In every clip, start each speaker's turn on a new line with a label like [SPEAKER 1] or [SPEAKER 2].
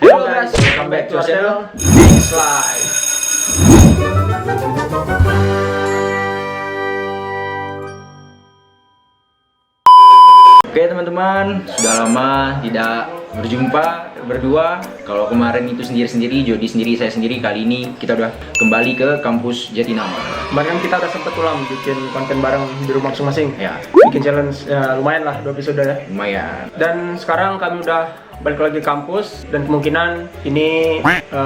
[SPEAKER 1] Hello guys, welcome back to our channel Next Live. Oke teman-teman, sudah lama tidak berjumpa berdua. Kalau kemarin itu sendiri-sendiri, Jody sendiri, saya sendiri. Kali ini kita udah kembali ke kampus Jatinangor.
[SPEAKER 2] Kemarin kan kita udah sempet ulang bikin konten bareng di rumah masing-masing.
[SPEAKER 1] Ya,
[SPEAKER 2] Bikin challenge ya, lumayan lah 2 episode ya.
[SPEAKER 1] lumayan.
[SPEAKER 2] Dan sekarang kami udah balik lagi ke kampus dan kemungkinan ini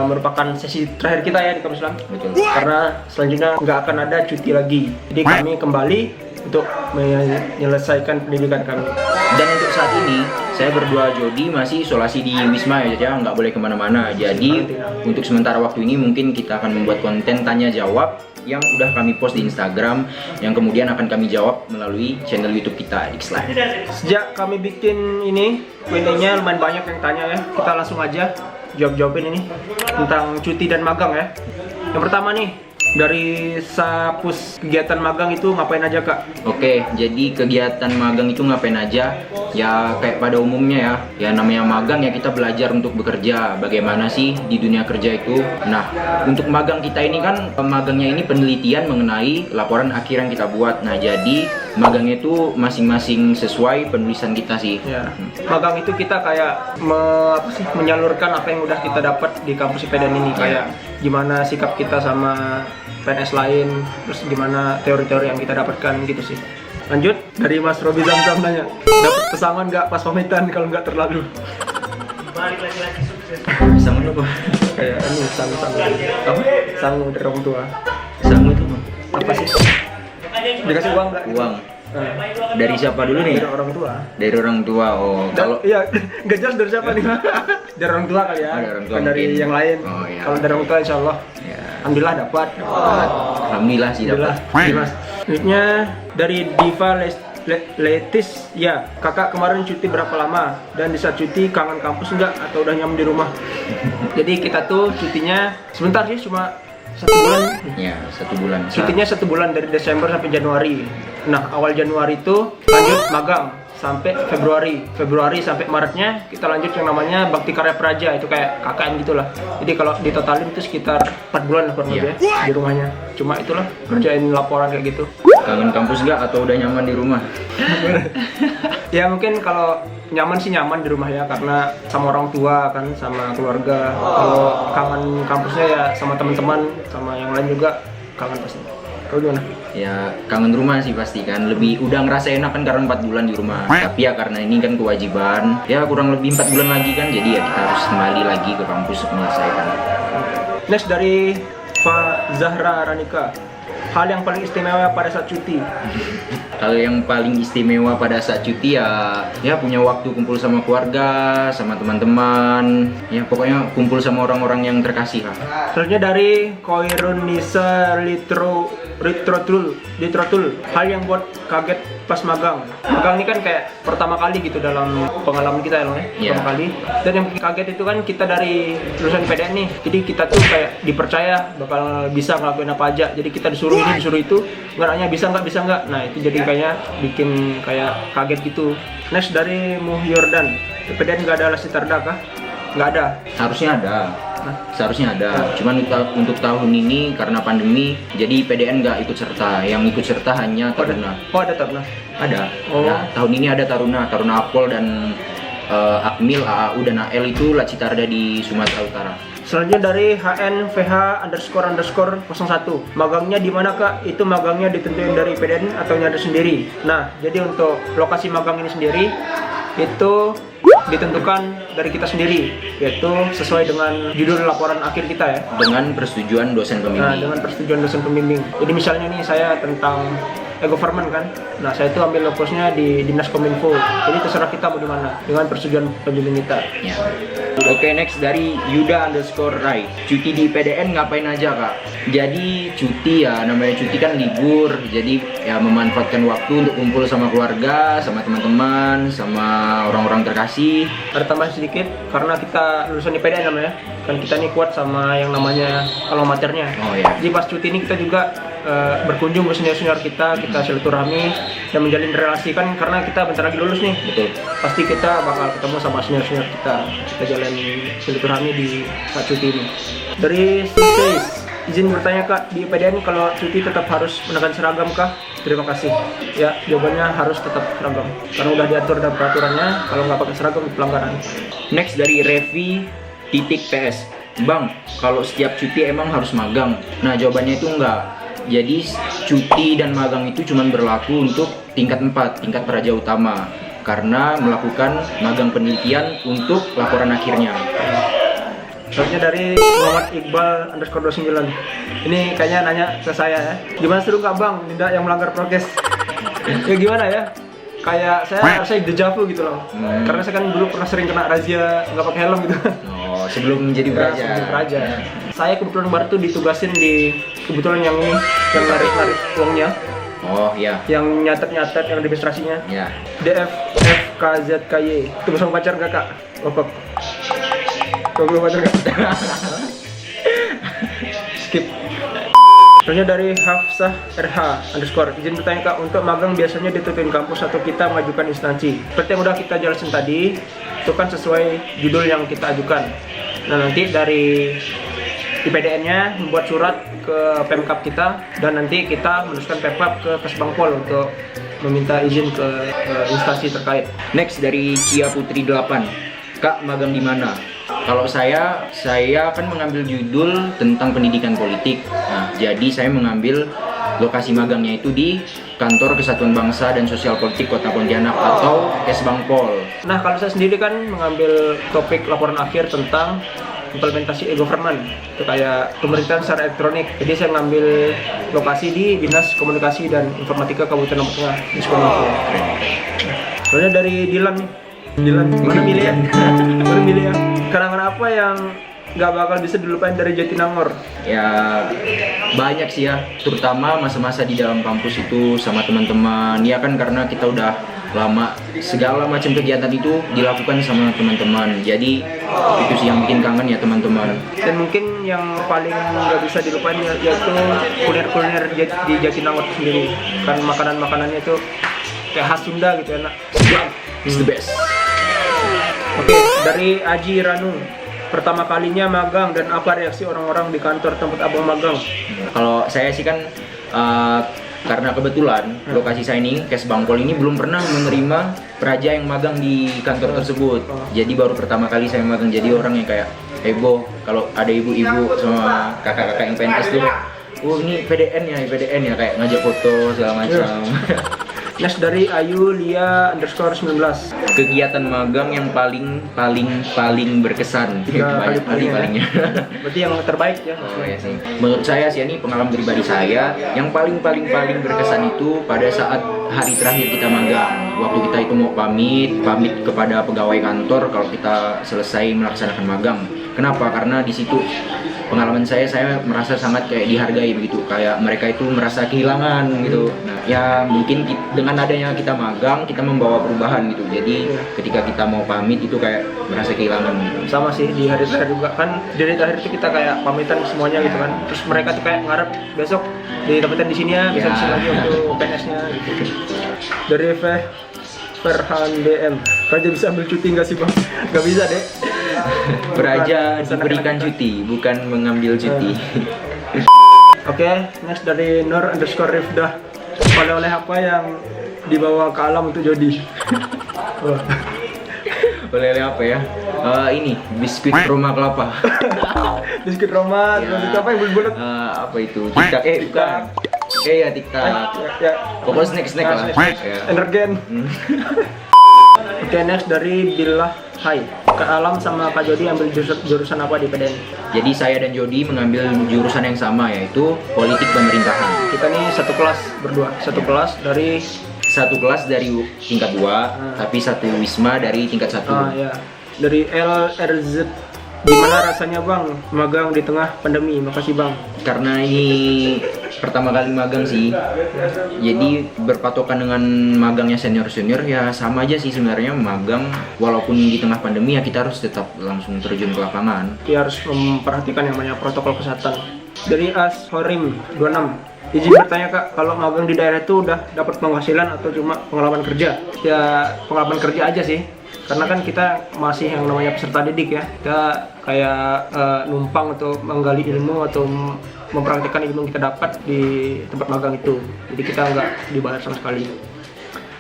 [SPEAKER 2] merupakan sesi terakhir kita ya di kampus Islam.
[SPEAKER 1] Betul.
[SPEAKER 2] Karena selanjutnya nggak akan ada cuti lagi. Jadi kami kembali untuk menyelesaikan pendidikan kami.
[SPEAKER 1] Dan untuk saat ini saya berdua Jody masih isolasi di Wisma ya, Caca, nggak boleh kemana-mana. Jadi untuk sementara waktu ini mungkin kita akan membuat konten tanya jawab yang udah kami post di Instagram, yang kemudian akan kami jawab melalui channel YouTube kita Next Live.
[SPEAKER 2] Sejak kami bikin ini, Q&A-nya lumayan banyak yang tanya ya. Kita langsung aja jawab-jawabin ini tentang cuti dan magang ya. Yang pertama nih, dari Sapus kegiatan magang itu ngapain aja Kak?
[SPEAKER 1] Oke, jadi kegiatan magang itu ngapain aja? Ya kayak pada umumnya ya namanya magang ya kita belajar untuk bekerja. Bagaimana sih di dunia kerja itu? Nah, untuk magang kita ini kan magangnya ini penelitian mengenai laporan akhir yang kita buat. Nah, jadi magangnya itu masing-masing sesuai penulisan kita sih.
[SPEAKER 2] Ya, magang itu kita kayak menyalurkan apa yang udah kita dapat di kampus IPDN ini, kayak gimana sikap kita sama PNS lain, terus gimana teori-teori yang kita dapatkan gitu sih. Lanjut dari Mas Robi Zamzam nanya, dapat pesangon nggak pas pamitan kalau nggak terlalu?
[SPEAKER 3] Balik lagi sukses.
[SPEAKER 1] Sangu apa?
[SPEAKER 2] Kayak ini sangu apa? Sangu dari orang tua.
[SPEAKER 1] Sangu itu
[SPEAKER 2] Apa sih? Dikasih uang nggak?
[SPEAKER 1] uang.
[SPEAKER 2] Nah,
[SPEAKER 1] Dari siapa dulu nih?
[SPEAKER 2] dari orang tua.
[SPEAKER 1] Dari orang tua. Oh, kalau
[SPEAKER 2] Iya, nggak jelas dari siapa nih? Dari orang tua kali ya.
[SPEAKER 1] Oh, dari orang tua
[SPEAKER 2] Bukan dari
[SPEAKER 1] mungkin.
[SPEAKER 2] yang lain.
[SPEAKER 1] Oh, iya.
[SPEAKER 2] Kalau dari orang tua insya Allah.
[SPEAKER 1] ya,
[SPEAKER 2] Alhamdulillah dapat.
[SPEAKER 1] alhamdulillah sih dapat.
[SPEAKER 2] Mas. Selanjutnya dari Diva Letis, ya kakak kemarin cuti berapa lama? Dan di saat cuti kangen kampus enggak atau udah nyaman di rumah? Jadi kita tuh cutinya sebentar sih, cuma 1 bulan.
[SPEAKER 1] Ya, 1 bulan.
[SPEAKER 2] Cutinya 1 bulan dari Desember sampai Januari. Nah awal Januari itu lanjut magang sampai Februari sampai Maretnya kita lanjut yang namanya Bakti Karya Praja, itu kayak KKN gitulah. Jadi kalau ditotalin itu sekitar 4 bulan lah kurang lebih ya, di rumahnya. Cuma itulah kerjain laporan kayak gitu.
[SPEAKER 1] Kangen kampus nggak atau udah nyaman di rumah?
[SPEAKER 2] Ya mungkin kalau nyaman sih nyaman di rumah ya, karena sama orang tua kan, sama keluarga. Kalau kangen kampusnya ya sama teman-teman, sama yang lain juga kangen pasti. Kau gimana?
[SPEAKER 1] Ya kangen rumah sih pasti kan, lebih udah ngerasa enak kan karena 4 bulan di rumah. Tapi ya karena ini kan kewajiban, ya kurang lebih 4 bulan lagi kan, jadi ya kita harus kembali lagi ke kampus untuk menyelesaikan.
[SPEAKER 2] Next dari Pak Zahra Ranika, hal yang paling istimewa pada saat cuti.
[SPEAKER 1] Hal yang paling istimewa pada saat cuti ya punya waktu kumpul sama keluarga, sama teman-teman, ya pokoknya kumpul sama orang-orang yang terkasih lah.
[SPEAKER 2] Selanjutnya dari Koirunisa Litrotul, hal yang buat kaget pas magang. Magang ini kan kayak pertama kali gitu dalam pengalaman kita ya,
[SPEAKER 1] Iya.
[SPEAKER 2] pertama kali. Dan yang bikin kaget itu kan kita dari lulusan PDN nih, jadi kita tuh kayak dipercaya bakal bisa ngelakuin apa aja. Jadi kita disuruh ini disuruh itu, nggak nanya bisa nggak. Nah itu jadi kayaknya bikin kayak kaget gitu. Next dari Muhyordan, PDN nggak ada lasitarda kah? Nggak ada.
[SPEAKER 1] Harusnya ada. Seharusnya ada, cuman untuk tahun ini karena pandemi, jadi PDN nggak ikut serta. Yang ikut serta hanya Taruna.
[SPEAKER 2] Oh ada Taruna.
[SPEAKER 1] Ada.
[SPEAKER 2] Oh.
[SPEAKER 1] Ya, tahun ini ada Taruna Akpol dan Akmil, AAU dan AL itu Lacitarda di Sumatera Utara.
[SPEAKER 2] Selanjutnya dari HNVH__01, magangnya di mana Kak? Itu magangnya ditentuin dari PDN atau nyari sendiri? Nah, jadi untuk lokasi magang ini sendiri itu ditentukan dari kita sendiri, yaitu sesuai dengan judul laporan akhir kita ya.
[SPEAKER 1] Dengan persetujuan dosen
[SPEAKER 2] Nah,
[SPEAKER 1] pembimbing.
[SPEAKER 2] dengan persetujuan dosen pembimbing. Jadi misalnya nih saya tentang e-government kan, nah saya itu ambil lokusnya di Dinas Kominfo. Jadi terserah kita mau di mana dengan persetujuan pembimbing kita.
[SPEAKER 1] Ya. Oke, next dari Yuda_Rai. Cuti di PDN ngapain aja Kak? Jadi cuti ya, namanya cuti kan libur. Jadi ya memanfaatkan waktu untuk kumpul sama keluarga, sama teman-teman, sama orang-orang terkasih.
[SPEAKER 2] Ada tambahan sedikit, karena kita lulusan IPDN namanya, kan kita nih kuat sama yang namanya alma maternya.
[SPEAKER 1] Oh ya.
[SPEAKER 2] Jadi pas cuti ini kita juga berkunjung ke senior-senior kita silaturahmi dan menjalin relasi kan karena kita bentar lagi lulus nih.
[SPEAKER 1] Betul.
[SPEAKER 2] Pasti kita bakal ketemu sama senior-senior kita jalan silaturahmi di saat cuti ini. Dari Space, izin bertanya Kak, di PDN kalau cuti tetap harus mengenakan seragam kah? Terima kasih. Ya, jawabannya harus tetap seragam karena udah diatur dalam peraturannya, kalau nggak pakai seragam pelanggaran.
[SPEAKER 1] Next dari Revi.ps, Bang, kalau setiap cuti emang harus magang? Nah, jawabannya itu enggak. Jadi cuti dan magang itu cuma berlaku untuk tingkat 4, tingkat praja utama, karena melakukan magang penelitian untuk laporan akhirnya.
[SPEAKER 2] Selanjutnya dari Muhammad Iqbal _29. Ini kayaknya nanya ke saya ya. Gimana seru nggak Bang, tidak yang melanggar prokes? Ya gimana ya? Kayak saya dejavu gitu loh. Karena saya kan dulu pernah sering kena razia nggak pakai helm gitu.
[SPEAKER 1] Oh, sebelum menjadi praja.
[SPEAKER 2] Sebelum praja. Saya kebetulan baru tuh ditugasin di kebetulan yang ini, yang narik uangnya,
[SPEAKER 1] Oh ya.
[SPEAKER 2] yang nyatet yang registrasinya.
[SPEAKER 1] Ya.
[SPEAKER 2] DFFKZKY. Itu bersama pacar nggak Kak? Okok. Kau belum pacar nggak? Skip. Selanjutnya dari Hafsah RH _, izin bertanya Kak, untuk magang biasanya ditentuin kampus atau kita majukan instansi? Seperti yang udah kita jelasin tadi, itu kan sesuai judul yang kita ajukan. Nah nanti dari IPDN-nya membuat surat ke Pemkab kita dan nanti kita menuliskan Pemkab ke Kesbangpol untuk meminta izin ke instansi terkait.
[SPEAKER 1] Next dari Kia Putri 8, Kak, magang di mana? Kalau saya akan mengambil judul tentang pendidikan politik. Nah, jadi saya mengambil lokasi magangnya itu di Kantor Kesatuan Bangsa dan Sosial Politik Kota Pontianak atau Kesbangpol.
[SPEAKER 2] Nah, kalau saya sendiri kan mengambil topik laporan akhir tentang implementasi e-government, itu kayak pemerintahan secara elektronik. Jadi saya mengambil lokasi di Dinas Komunikasi dan Informatika Kabupaten Lombok Tengah di Sekolah. Soalnya dari Dilan, mana milih ya? Mana milih ya? Kenangan apa yang nggak bakal bisa dilupain dari Jatinangor?
[SPEAKER 1] Ya banyak sih ya, terutama masa-masa di dalam kampus itu sama teman-teman. Ya kan karena kita udah lama, segala macam kegiatan itu dilakukan sama teman-teman. Jadi itu sih yang bikin kangen ya teman-teman.
[SPEAKER 2] Dan mungkin yang paling nggak bisa dilupain yaitu kuliner-kuliner di Jatinangor itu sendiri. Kan makanan-makanannya itu kayak khas Sunda gitu, enak.
[SPEAKER 1] It's the best.
[SPEAKER 2] Oke, dari Aji Ranung, pertama kalinya magang dan apa reaksi orang-orang di kantor tempat abang magang?
[SPEAKER 1] Kalau saya sih kan karena kebetulan lokasi saya ini Kesbangpol ini belum pernah menerima praja yang magang di kantor tersebut. Jadi baru pertama kali saya magang, jadi orang yang kayak heboh kalau ada ibu-ibu sama kakak-kakak yang PNS tuh. Oh ini PDN ya kayak ngajak foto segala macam.
[SPEAKER 2] Next dari Ayu Lia _19.
[SPEAKER 1] Kegiatan magang yang paling berkesan. Banyak kali palingnya.
[SPEAKER 2] Berarti yang terbaik ya.
[SPEAKER 1] Oh ya sih. Menurut saya sih ini pengalaman pribadi saya yang paling berkesan itu pada saat hari terakhir kita magang. Waktu kita itu mau pamit kepada pegawai kantor kalau kita selesai melaksanakan magang. Kenapa? Karena di situ pengalaman saya merasa sangat kayak dihargai begitu, kayak mereka itu merasa kehilangan gitu. Nah, ya mungkin dengan adanya kita magang, kita membawa perubahan gitu. Jadi ketika kita mau pamit itu kayak merasa kehilangan gitu.
[SPEAKER 2] Sama sih di hari terakhir juga kan, di hari terakhir itu kita kayak pamitan semuanya gitu kan. Terus mereka tuh kayak ngarep besok ditempatin di sini ya, besok di sini lagi untuk PNS-nya gitu. Dari Ferhan DM, kerja bisa ambil cuti nggak sih Bang? Nggak bisa deh.
[SPEAKER 1] Praja diberikan cuti, bukan mengambil cuti.
[SPEAKER 2] Oke, next dari Nur _Rifdah. Oleh-oleh apa yang dibawa ke alam untuk Jody?
[SPEAKER 1] Oleh-oleh apa ya? Ini biskuit Roma kelapa.
[SPEAKER 2] Biskuit Roma, terus itu apa yang bulat-bulat?
[SPEAKER 1] Apa itu? Tiktak? Bukan. Ya tiktak.
[SPEAKER 2] Ya.
[SPEAKER 1] Pokoknya snack lah. Ya.
[SPEAKER 2] Energen. Oke, next dari Billah. Hai, Kak Alam sama Kak Jody ambil jurusan apa di PDN?
[SPEAKER 1] Jadi saya dan Jody mengambil jurusan yang sama, yaitu politik pemerintahan.
[SPEAKER 2] Kita nih satu kelas berdua, satu kelas dari
[SPEAKER 1] tingkat 2, tapi satu wisma dari tingkat 1.
[SPEAKER 2] ya. Dari LRZ. Gimana rasanya Bang magang di tengah pandemi? Makasih Bang.
[SPEAKER 1] Karena ini pertama kali magang sih, jadi berpatokan dengan magangnya senior-senior ya sama aja sih sebenarnya magang. Walaupun di tengah pandemi ya kita harus tetap langsung terjun ke lapangan.
[SPEAKER 2] Kita harus memperhatikan yang namanya protokol kesehatan. Dari Ashorim 26, Izin bertanya Kak, kalau magang di daerah itu udah dapat penghasilan atau cuma pengalaman kerja? Ya pengalaman kerja aja sih, karena kan kita masih yang namanya peserta didik ya. Kita kayak numpang atau menggali ilmu atau mempraktikkan ilmu yang kita dapat di tempat magang itu. Jadi kita nggak dibayar sama sekali.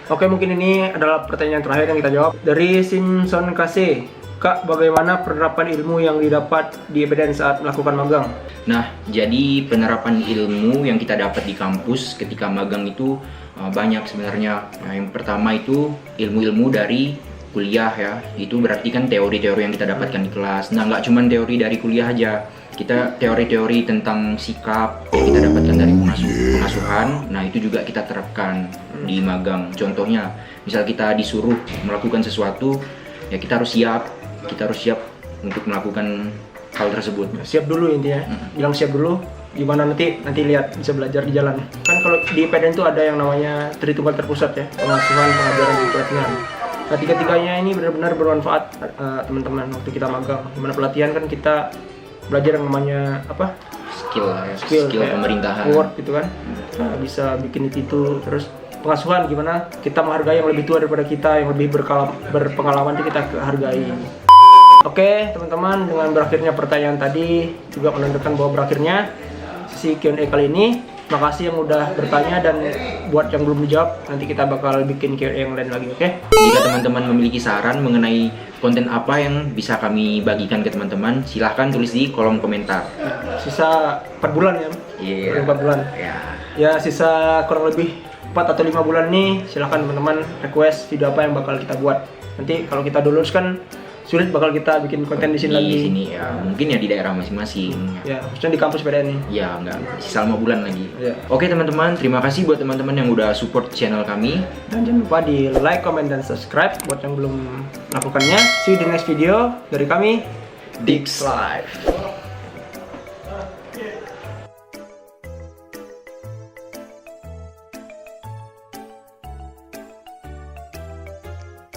[SPEAKER 2] Oke, mungkin ini adalah pertanyaan terakhir yang kita jawab dari Simpson KC. Kak, bagaimana penerapan ilmu yang didapat di EPDN saat melakukan magang?
[SPEAKER 1] Nah, jadi penerapan ilmu yang kita dapat di kampus ketika magang itu banyak sebenarnya. Nah, yang pertama itu ilmu-ilmu dari kuliah ya. Itu berarti kan teori-teori yang kita dapatkan di kelas. Nah, nggak cuma teori dari kuliah aja. Kita teori-teori tentang sikap yang kita dapatkan dari pengasuhan. Nah, itu juga kita terapkan di magang. Contohnya, misal kita disuruh melakukan sesuatu, ya kita harus siap. Kita harus siap untuk melakukan hal tersebut.
[SPEAKER 2] Siap dulu intinya, bilang siap dulu. Gimana nanti lihat, bisa belajar di jalan. Kan kalau di PDN itu ada yang namanya Tritunggal terpusat ya, pengasuhan, pengajaran, dan pelatihan. Nah, tiga-tiganya ini benar-benar bermanfaat teman-teman waktu kita magang. Dimana pelatihan kan kita belajar yang namanya apa?
[SPEAKER 1] Skill ya, skill pemerintahan.
[SPEAKER 2] Word gitu kan. Nah, bisa bikin itu. Terus pengasuhan gimana kita menghargai yang lebih tua daripada kita, yang lebih berpengalaman itu kita hargai. Oke teman-teman, dengan berakhirnya pertanyaan tadi juga menandakan bahwa berakhirnya sesi Q&A kali ini. Makasih yang udah bertanya, dan buat yang belum dijawab nanti kita bakal bikin Q&A yang lain lagi, oke?
[SPEAKER 1] Jika teman-teman memiliki saran mengenai konten apa yang bisa kami bagikan ke teman-teman, silahkan tulis di kolom komentar.
[SPEAKER 2] Sisa 4 bulan ya?
[SPEAKER 1] Iya.
[SPEAKER 2] 4 bulan. Ya sisa kurang lebih 4 atau 5 bulan nih, silahkan teman-teman request video apa yang bakal kita buat. Nanti kalau kita lulus kan sulit bakal kita bikin konten di sini lagi.
[SPEAKER 1] Di sini ya, mungkin ya di daerah masing-masing.
[SPEAKER 2] Ya, khususnya di kampus PDN nih.
[SPEAKER 1] Ya, enggak, sisa 5 bulan lagi.
[SPEAKER 2] Ya.
[SPEAKER 1] Oke teman-teman, terima kasih buat teman-teman yang udah support channel kami.
[SPEAKER 2] Dan jangan lupa di like, comment, dan subscribe buat yang belum melakukannya. See you di next video dari kami, Dix Live.